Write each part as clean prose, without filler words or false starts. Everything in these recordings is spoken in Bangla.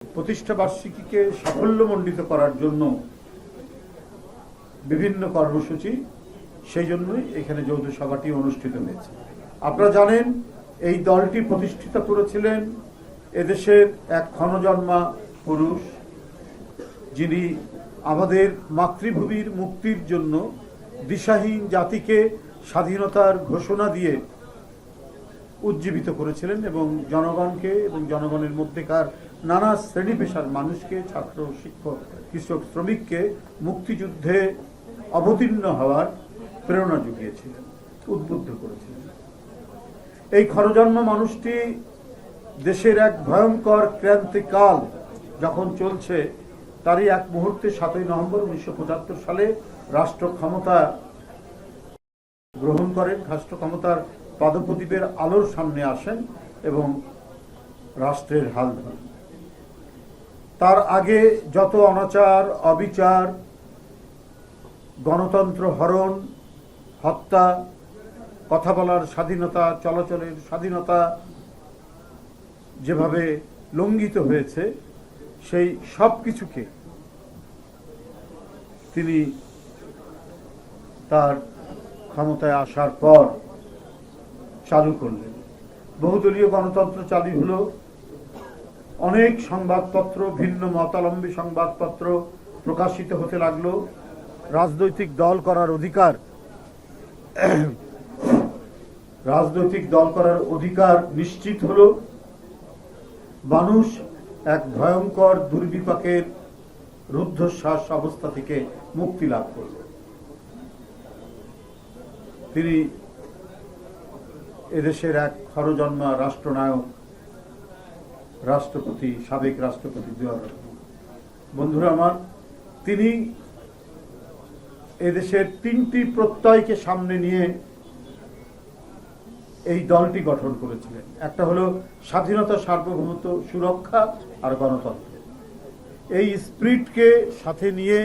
প্রতিষ্ঠা বার্ষিকীকে সাফল্যমণ্ডিত করার জন্য বিভিন্ন কর্মসূচি, সেই জন্যই এখানে যৌথ সভাটি অনুষ্ঠিত হয়েছে। আপনারা জানেন এই দলটি প্রতিষ্ঠিত করেছিলেন এদেশের এক ক্ষণজন্মা পুরুষ, যিনি আমাদের মাতৃভূমির মুক্তির জন্য দিশাহীন জাতিকে স্বাধীনতার ঘোষণা দিয়ে উজ্জীবিত করেছিলেন এবং জনগণকে এবং জনগণের মধ্যেকার নানা শ্রেণী পেশার মানুষকে, ছাত্র, শিক্ষক, কৃষক, শ্রমিককে মুক্তিযুদ্ধে অবতীর্ণ হওয়ার প্রেরণা জুগিয়েছিলেন, উদ্বুদ্ধ করেছিলেন। এই ক্ষণজন্ম মানুষটি দেশের এক ভয়ঙ্কর ক্রান্তিকাল যখন চলছে, তারই এক মুহূর্তে 7ই নভেম্বর 1975 সালে রাষ্ট্র ক্ষমতা গ্রহণ করেন, রাষ্ট্র ক্ষমতার পদপ্রদীপের আলোর সামনে আসেন এবং রাষ্ট্রের হাল ধরেন। তার আগে যত অনাচার, অবিচার, গণতন্ত্র হরণ, হত্যা, কথা বলার স্বাধীনতা, চলাচলের স্বাধীনতা যেভাবে লঙ্ঘিত হয়েছে, সেই সব কিছুকে তিনি তার ক্ষমতায় আসার পর চালু করলেন। বহুদলীয় গণতন্ত্র চালু হলো, অনেক সংবাদপত্র, ভিন্ন মতাবলম্বী সংবাদপত্র প্রকাশিত হতে লাগলো, রাজনৈতিক দল করার অধিকার নিশ্চিত হলো, মানুষ এক ভয়ঙ্কর দুর্বিপাকের রুদ্ধশ্বাস অবস্থা থেকে মুক্তি লাভ করল। তিনি এদেশের এক ক্ষণজন্মা রাষ্ট্রনায়ক, রাষ্ট্রপতি, সাবেক রাষ্ট্রপতি জিয়াউর রহমান। বন্ধুরা আমার, তিনি এদেশের 3টি প্রত্যয়কে সামনে নিয়ে এই দলটি গঠন করেছিলেন। একটা হলো স্বাধীনতা, সার্বভৌমত্ব, সুরক্ষা আর গণতন্ত্র। এই স্পিরিটকে সাথে নিয়ে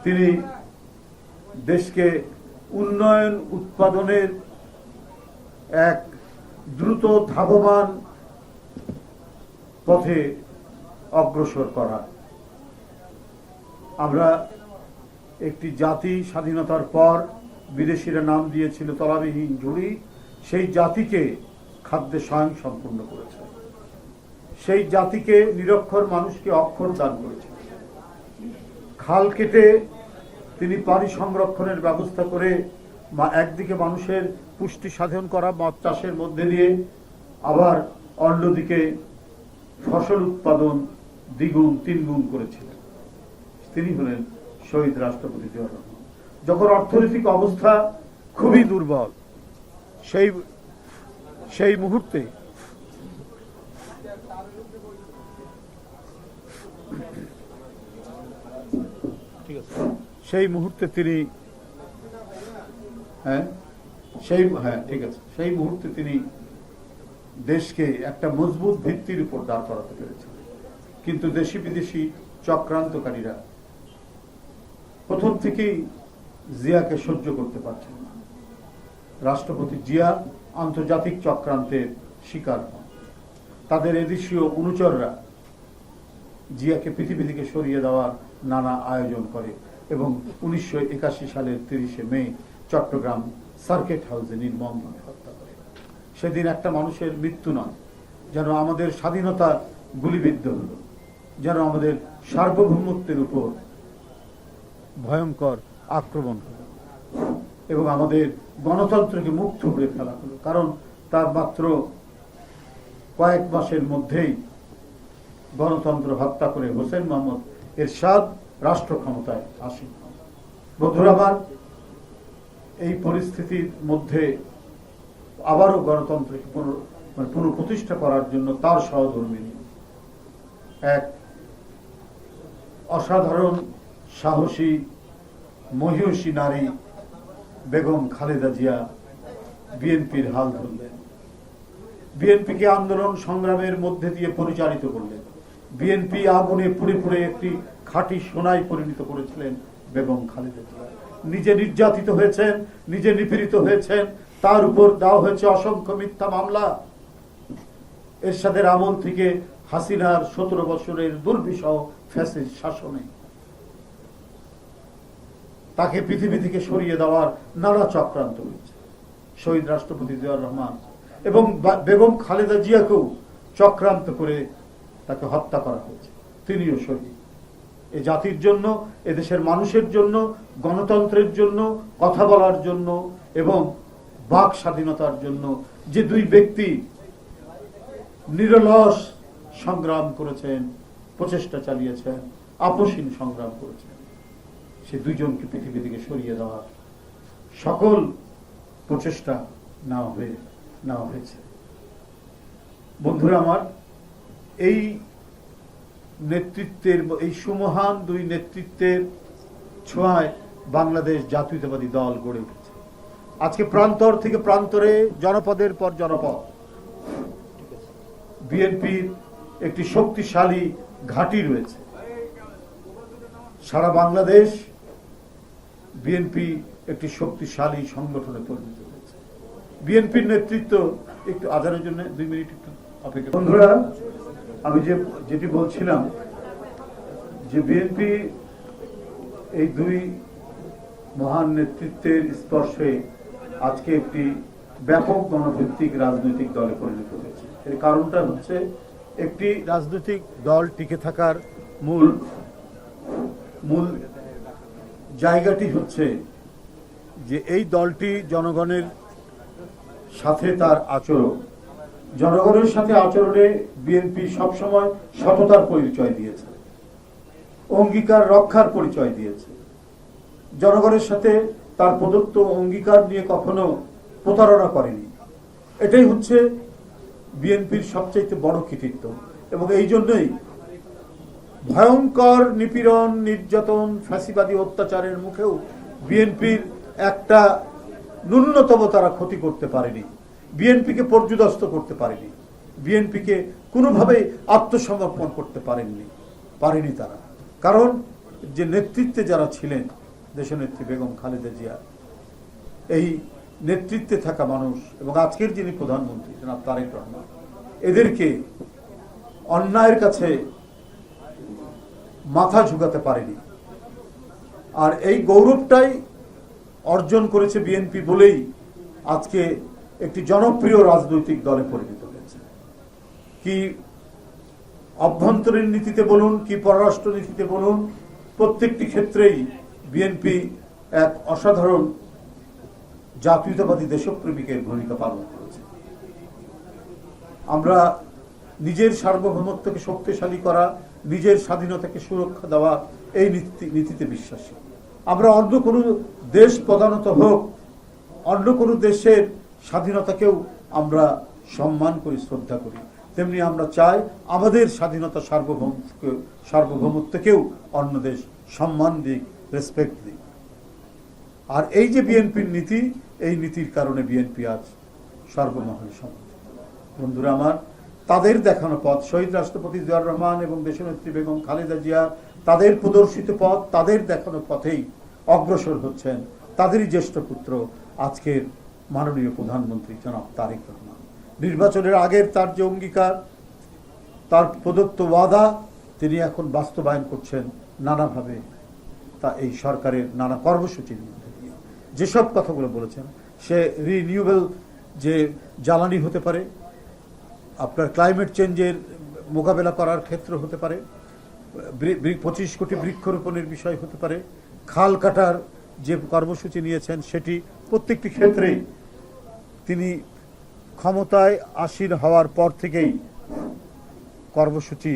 তিনি দেশকে উন্নয়ন, উৎপাদনের এক দ্রুত ধাবমান পথে অগ্রসর করা। আমরা একটি জাতি স্বাধীনতার পর বিদেশিরা নাম দিয়েছিল তলাবিহীন ঝুড়ি, সেই জাতিকে খাদ্যে স্বয়ংসম্পূর্ণ করেছে, সেই জাতিকে নিরক্ষর মানুষকে অক্ষর দান করেছে। খাল কেটে তিনি পানি সংরক্ষণের ব্যবস্থা করে একদিকে মানুষের পুষ্টি সাধন করা মৎস্য চাষের মধ্যে দিয়ে, আবার অন্যদিকে ফসল উৎপাদন দ্বিগুণ তিনগুণ করেছিলেন। তিনি হলেন শহীদ রাষ্ট্রপতি জিয়াউর রহমান। যখন অর্থনৈতিক অবস্থা খুবই দুর্বল, সেই মুহূর্তে তিনি সেই মুহূর্তে তিনি দেশকে একটা মজবুত ভিত্তির উপর দাঁড় করাতে পেরেছিলেন। কিন্তু দেশি বিদেশি চক্রান্তকারীরা প্রথম থেকেই জিয়াকে সহ্য করতে পারছেন না। রাষ্ট্রপতি জিয়া আন্তর্জাতিক চক্রান্তের শিকার হন। তাদের এদেশীয় অনুচররা জিয়াকে পৃথিবী থেকে সরিয়ে দেওয়ার নানা আয়োজন করে এবং 1981 সালের 30শে মে চট্টগ্রাম সার্কিট হাউসে নির্মমভাবে হত্যা করে। সেদিন একটা মানুষের মৃত্যু নয়, যেন আমাদের স্বাধীনতা গুলিবিদ্ধ হল, যেন আমাদের সার্বভৌমত্বের উপর ভয়ঙ্কর আক্রমণ হল এবং আমাদের গণতন্ত্রকে মুক্ত করে ফেলা হলো। কারণ তার মাত্র কয়েক মাসের মধ্যেই গণতন্ত্র হত্যা করে হোসেন মোহাম্মদ এরশাদ রাষ্ট্র ক্ষমতায় আসেন। বন্ধুরা আমার, এই পরিস্থিতির মধ্যে আবারও গণতন্ত্রকে পুনঃপ্রতিষ্ঠা করার জন্য তার সহধর্মিণী এক অসাধারণ সাহসী মহিষী নারী বেগম খালেদা জিয়া বিএনপির হাল ধরলেন। বিএনপিকে আন্দোলন সংগ্রামের মধ্যে দিয়ে পরিচালিত করলেন। বিএনপি আগুনে পুড়ে পুড়ে একটি খাঁটি সোনায় পরিণত করেছিলেন বেগম খালেদা জিয়া। নিজে নির্যাতিত হয়েছেন, নিজে নিপীড়িত হয়েছেন, তার উপর দেওয়া হয়েছে অসংখ্য মিথ্যা মামলা। এরশাদের আমল থেকে হাসিনার 17 বছরের দুর্বিষহ ফ্যাসিস্ট শাসনে তাকে পৃথিবী থেকে সরিয়ে দেওয়ার নানা চক্রান্ত হয়েছে। শহীদ রাষ্ট্রপতি জিয়াউর রহমান এবং বেগম খালেদা জিয়াকেও চক্রান্ত করে তাকে হত্যা করা হয়েছে, তিনিও শহীদ। এ জাতির জন্য, এদেশের মানুষের জন্য, গণতন্ত্রের জন্য, কথা বলার জন্য এবং বাক স্বাধীনতার জন্য যে দুই ব্যক্তি নিরলস সংগ্রাম করেছেন, প্রচেষ্টা চালিয়েছেন, আপসহীন সংগ্রাম করেছেন, সে দুইজনকে পৃথিবী থেকে সরিয়ে দেওয়ার সকল প্রচেষ্টা নেওয়া হয়েছে। বন্ধুরা আমার, এই নেতৃত্বের, এই সুমহান দুই নেতৃত্বের ছোঁয়ায় বাংলাদেশ জাতীয়তাবাদী দল গড়ে উঠেছে। আজকে প্রান্তর থেকে প্রান্তরে, জনপদের পর জনপদ বিএনপির একটি শক্তিশালী ঘাঁটি রয়েছে। সারা বাংলাদেশ বিএনপি একটি শক্তিশালী সংগঠনে পরিণত হয়েছে। বিএনপির নেতৃত্ব একটু আজানের জন্য 2 মিনিট একটু অপেক্ষা। বন্ধুরা, আমি যেটি বলছিলাম যে বিএনপি এই দুই মহান নেতৃত্বের স্পর্শে আজকে একটি ব্যাপক গণভিত্তিক রাজনৈতিক দলে পরিণত হয়েছে। এর কারণটা হচ্ছে, একটি রাজনৈতিক দল টিকে থাকার মূল জায়গাটি হচ্ছে যে এই দলটি জনগণের সাথে তার আচরণ, জনগণের সাথে আচরণে বিএনপি সবসময় সততার পরিচয় দিয়েছে, অঙ্গীকার রক্ষার পরিচয় দিয়েছে। জনগণের সাথে তার প্রদত্ত অঙ্গীকার নিয়ে কখনো প্রতারণা করেনি। এটাই হচ্ছে বিএনপির সবচেয়ে বড় কৃতিত্ব। এবং এই জন্যই ভয়ঙ্কর নিপীড়ন, নির্যাতন, ফ্যাসিবাদী অত্যাচারের মুখেও বিএনপির একটা ন্যূনতম তারা ক্ষতি করতে পারেনি, বিএনপিকে পর্যুদস্ত করতে পারেনি, বিএনপিকে কোনোভাবেই আত্মসমর্পণ করতে পারেনি তারা। কারণ যে নেতৃত্বে যারা ছিলেন, দেশনেত্রী বেগম খালেদা জিয়া, এই নেতৃত্বে থাকা মানুষ এবং আজকের যিনি প্রধানমন্ত্রী জনাব তারেক রহমান, এদেরকে অন্যায়ের কাছে মাথা ঝুঁকাতে পারেনি। আর এই গৌরবটাই অর্জন করেছে বিএনপি বলেই আজকে একটি জনপ্রিয় রাজনৈতিক দলে পরিণত হয়েছে। কি অভ্যন্তরীণ নীতিতে বলুন, কি পররাষ্ট্র নীতিতে বলুন, প্রত্যেকটি ক্ষেত্রেই বিএনপি এক অসাধারণ জাতীয়তাবাদী দেশপ্রেমিকের ভূমিকা পালন করেছে। আমরা নিজের সার্বভৌমত্বকে শক্তিশালী করা, নিজের স্বাধীনতাকে সুরক্ষা দেওয়া, এই নীতিতে বিশ্বাসী। আমরা অন্য কোনো দেশ প্রধানত হোক, অন্য কোনো দেশের স্বাধীনতাকেও আমরা সম্মান করি, শ্রদ্ধা করি, তেমনি আমরা চাই আমাদের স্বাধীনতা, সার্বভৌমত্বকেও অন্য দেশ সম্মান দিক, রেসপেক্ট দিক। আর এই যে বিএনপির নীতি, এই নীতির কারণে বিএনপি আজ সর্বমহলে সমর্থিত। বন্ধুরা আমার, তাদের দেখানো পথ, শহীদ রাষ্ট্রপতি জিয়াউর রহমান এবং দেশনেত্রী বেগম খালেদা জিয়া, তাদের প্রদর্শিত পথ, তাদের দেখানো পথেই অগ্রসর হচ্ছেন তাদেরই জ্যেষ্ঠ পুত্র আজকের মাননীয় প্রধানমন্ত্রী জনাব তারেক রহমান। নির্বাচনের আগের তার যে অঙ্গীকার, তার প্রদত্ত ওয়াদা, তিনি এখন বাস্তবায়ন করছেন নানাভাবে। তা এই সরকারের নানা কর্মসূচির মধ্যে দিয়ে যেসব কথাগুলো বলেছেন, সে রিনিউয়েবল যে জ্বালানি হতে পারে, আপনার ক্লাইমেট চেঞ্জের মোকাবেলা করার ক্ষেত্র হতে পারে, 25 কোটি বৃক্ষরোপণের বিষয় হতে পারে, খাল কাটার যে কর্মসূচি নিয়েছেন, সেটি প্রত্যেকটি ক্ষেত্রেই তিনি ক্ষমতায় আসীন হওয়ার পর থেকেই কর্মসূচি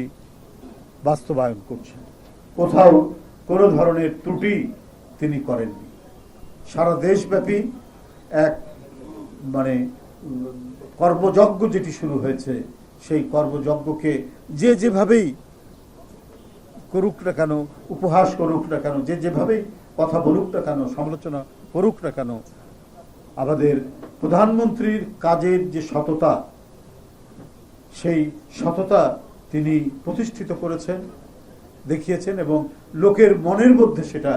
বাস্তবায়ন করছেন। কোথাও কোনো ধরনের ত্রুটি তিনি করেননি। সারা দেশব্যাপী এক কর্মযজ্ঞ যেটি শুরু হয়েছে, সেই কর্মযজ্ঞকে যে যেভাবেই করুক না কেন, উপহাস করুক না কেন, যে যেভাবেই কথা বলুক না কেন, সমালোচনা করুক না কেন, আমাদের প্রধানমন্ত্রীর কাজের যে সততা, সেই সততা তিনি প্রতিষ্ঠিত করেছেন, দেখিয়েছেন এবং লোকের মনের মধ্যে সেটা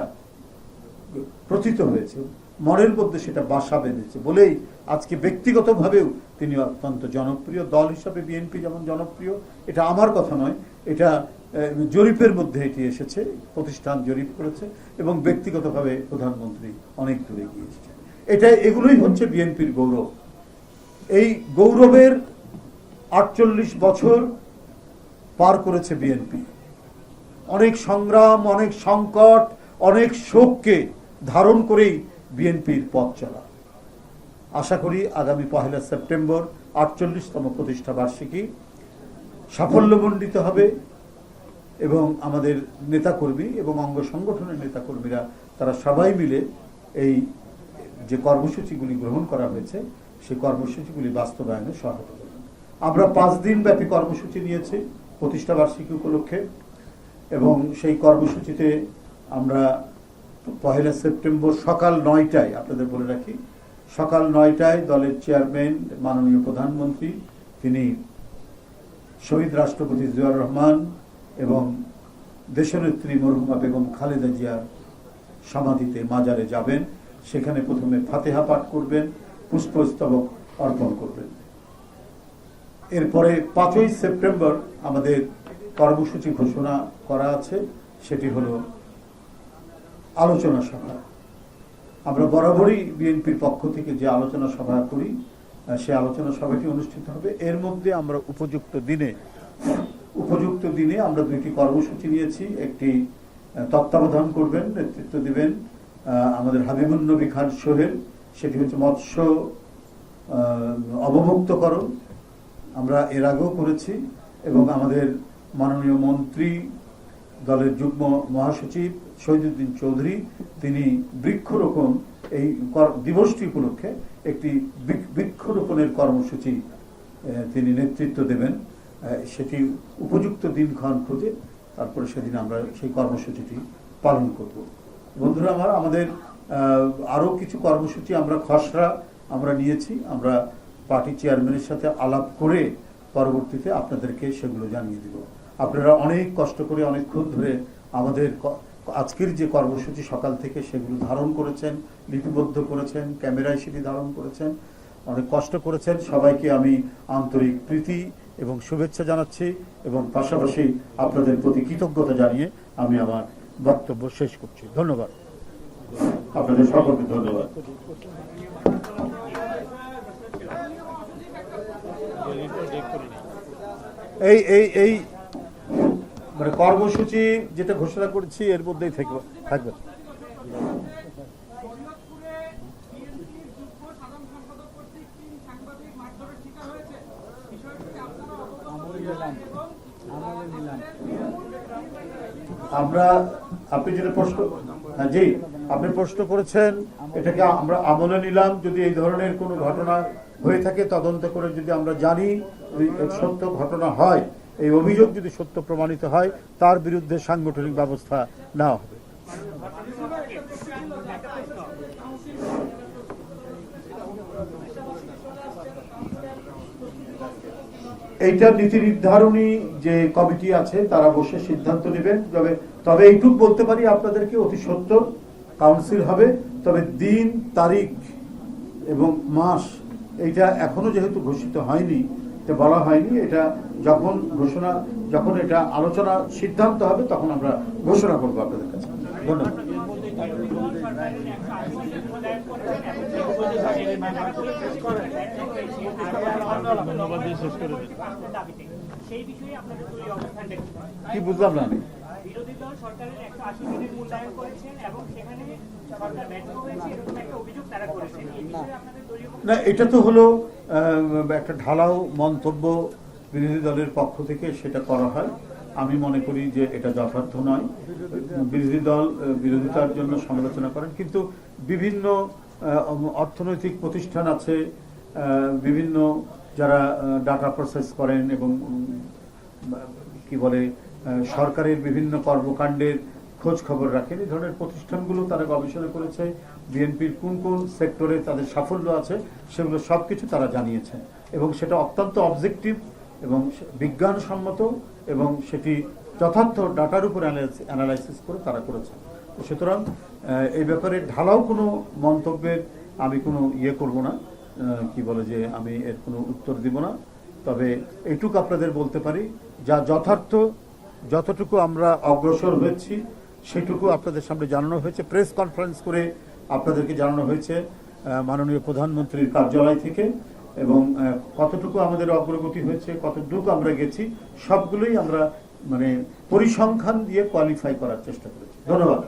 প্রতীত হয়েছে। মনের মধ্যে সেটা বাসা বেঁধেছে বলেই আজকে ব্যক্তিগতভাবেও তিনি অত্যন্ত জনপ্রিয়। দল হিসাবে বিএনপি যেমন জনপ্রিয়, এটা আমার কথা নয়, এটা জরিপের মধ্যে এটি এসেছে, প্রতিষ্ঠান জরিপ করেছে, এবং ব্যক্তিগতভাবে প্রধানমন্ত্রী অনেক দূরে গিয়ে এসেছে। এগুলোই হচ্ছে বিএনপির গৌরব। এই গৌরবের 48 বছর পার করেছে বিএনপি। অনেক সংগ্রাম, অনেক সংকট, অনেক শোককে ধারণ করেই বিএনপির পথ চলা। আশা করি আগামী 1 সেপ্টেম্বর 48তম প্রতিষ্ঠা বার্ষিকী সাফল্যমণ্ডিত হবে এবং আমাদের নেতাকর্মী এবং অঙ্গ সংগঠনের নেতাকর্মীরা তারা সবাই মিলে এই যে কর্মসূচিগুলি গ্রহণ করা হয়েছে সেই কর্মসূচিগুলি বাস্তবায়নে সহায়তা করবেন। আমরা 5 দিন ব্যাপী কর্মসূচি নিয়েছি প্রতিষ্ঠা বার্ষিকী উপলক্ষে, এবং সেই কর্মসূচিতে আমরা 1 সেপ্টেম্বর সকাল 9টায়, আপনাদের বলে রাখি, সকাল 9টায় দলের চেয়ারম্যান মাননীয় প্রধানমন্ত্রী তিনি শহীদ রাষ্ট্রপতি জিয়াউর রহমান এবং দেশনেত্রী মরহুমা বেগম খালেদা জিয়ার সমাধিতে মাজারে যাবেন। সেখানে প্রথমে ফাতেহা পাঠ করবেন, পুষ্পস্তবক অর্পণ করবেন। এরপরে 5ই সেপ্টেম্বর আমাদের কর্মসূচি ঘোষণা করা আছে, সেটি হলো আলোচনা সভা। আমরা বরাবরই বিএনপির পক্ষ থেকে যে আলোচনা সভা করি সেই আলোচনা সভাটি অনুষ্ঠিত হবে। এর মধ্যে আমরা উপযুক্ত দিনে আমরা 2টি কর্মসূচি নিয়েছি। একটি তত্ত্বাবধান করবেন, নেতৃত্ব দিবেন আমাদের হাবিবুন নবী খান সোহেল, সেটি হচ্ছে মৎস্য অবমুক্তকরণ। আমরা এর আগেও করেছি, এবং আমাদের মাননীয় মন্ত্রী দলের যুগ্ম মহাসচিব শহীদুদ্দিন চৌধুরী তিনি বৃক্ষরোপণ এই দিবসটি উপলক্ষে একটি বৃক্ষরোপণের কর্মসূচি তিনি নেতৃত্ব দেবেন। সেটি উপযুক্ত দিনক্ষণ খুঁজে তারপরে সেদিন আমরা সেই কর্মসূচিটি পালন করব। বন্ধুরা আমার, আমাদের আরও কিছু কর্মসূচি আমরা খসড়া আমরা নিয়েছি। আমরা পার্টি চেয়ারম্যানের সাথে আলাপ করে পরবর্তীতে আপনাদেরকে সেগুলো জানিয়ে দিব। আপনারা অনেক কষ্ট করে অনেকক্ষণ ধরে আমাদের আজকের যে কর্মসূচি সকাল থেকে সেগুলো ধারণ করেছেন, লিপিবদ্ধ করেছেন, ক্যামেরায় সেটি ধারণ করেছেন, অনেক কষ্ট করেছেন। সবাইকে আমি আন্তরিক প্রীতি এবং শুভেচ্ছা জানাচ্ছি, এবং পাশাপাশি আপনাদের প্রতি কৃতজ্ঞতা জানিয়ে আমি আমার বক্তব্য শেষ করছি। ধন্যবাদ, আপনাদের সকলকে ধন্যবাদ। এই মানে কর্মসূচি যেটা ঘোষণা করেছি এর মধ্যেই থাকবে। আমরা আপনি যেটা প্রশ্ন, জি আপনি প্রশ্ন করেছেন, এটাকে আমরা আমলে নিলাম। যদি এই ধরনের কোনো ঘটনা হয়ে থাকে তদন্ত করে যদি আমরা জানি সত্য ঘটনা হয়, এই অভিযোগ যদি সত্য প্রমাণিত হয়, তার বিরুদ্ধে সাংগঠনিক ব্যবস্থা নেওয়া হবে। এইটা নীতি নির্ধারণী যে কমিটি আছে তারা বসে সিদ্ধান্ত নেবেন। তবে এইটুক বলতে পারি আপনাদেরকে, অতি সত্বর কাউন্সিল হবে। তবে দিন, তারিখ এবং মাস এইটা এখনো যেহেতু ঘোষিত হয়নি, বলা হয়নি, এটা যখন এটা আলোচনা সিদ্ধান্ত হবে তখন আমরা ঘোষণা করবো আপনাদের কাছে। ধন্যবাদ। কি বুঝলাম না আমি? বিরোধী দল সরকারের 180 দিনের মূল্যায়ন করেছেন এবং সেখানে সরকার ব্যর্থ হয়েছে এরকম একটা অভিযোগ তারা করেছেন। এই বিষয়ে আপনাদের দলীয় না, এটা তো হলো একটা ঢালাও মন্তব্য বিরোধী দলের পক্ষ থেকে সেটা করা হয়। আমি মনে করি যে এটা যথার্থ নয়। বিরোধী দল বিরোধিতার জন্য সমালোচনা করেন, কিন্তু বিভিন্ন অর্থনৈতিক প্রতিষ্ঠান আছে, বিভিন্ন যারা ডাটা প্রসেস করেন এবং কি বলে সরকারের বিভিন্ন কর্মকাণ্ডের খোঁজ খবর রাখেন, এই ধরনের প্রতিষ্ঠানগুলো তারা গবেষণা করেছে। বিএনপির কোন কোন সেক্টরে তাদের সাফল্য আছে সেগুলো সবকিছু তারা জানিয়েছেন, এবং সেটা অত্যন্ত অবজেক্টিভ এবং বিজ্ঞানসম্মত, এবং সেটি যথার্থ ডাটার উপর অ্যানালাইসিস করে তারা করেছেন। সুতরাং এই ব্যাপারে ঢালাও কোনো মন্তব্যের আমি কোনো করব না, কি বলে যে আমি এর কোনো উত্তর দিব না। তবে এইটুকু আপনাদের বলতে পারি, যা যথার্থ, যতটুকু আমরা অগ্রসর হয়েছি সেটুকু আপনাদের সামনে জানানো হয়েছে, প্রেস কনফারেন্স করে আপনাদেরকে জানানো হয়েছে মাননীয় প্রধানমন্ত্রীর কার্যালয় থেকে, এবং কতটুকু আমাদের অগ্রগতি হয়েছে, কতটুকু আমরা গেছি, সবগুলোই আমরা মানে পরিসংখ্যান দিয়ে কোয়ালিফাই করার চেষ্টা করেছি। ধন্যবাদ।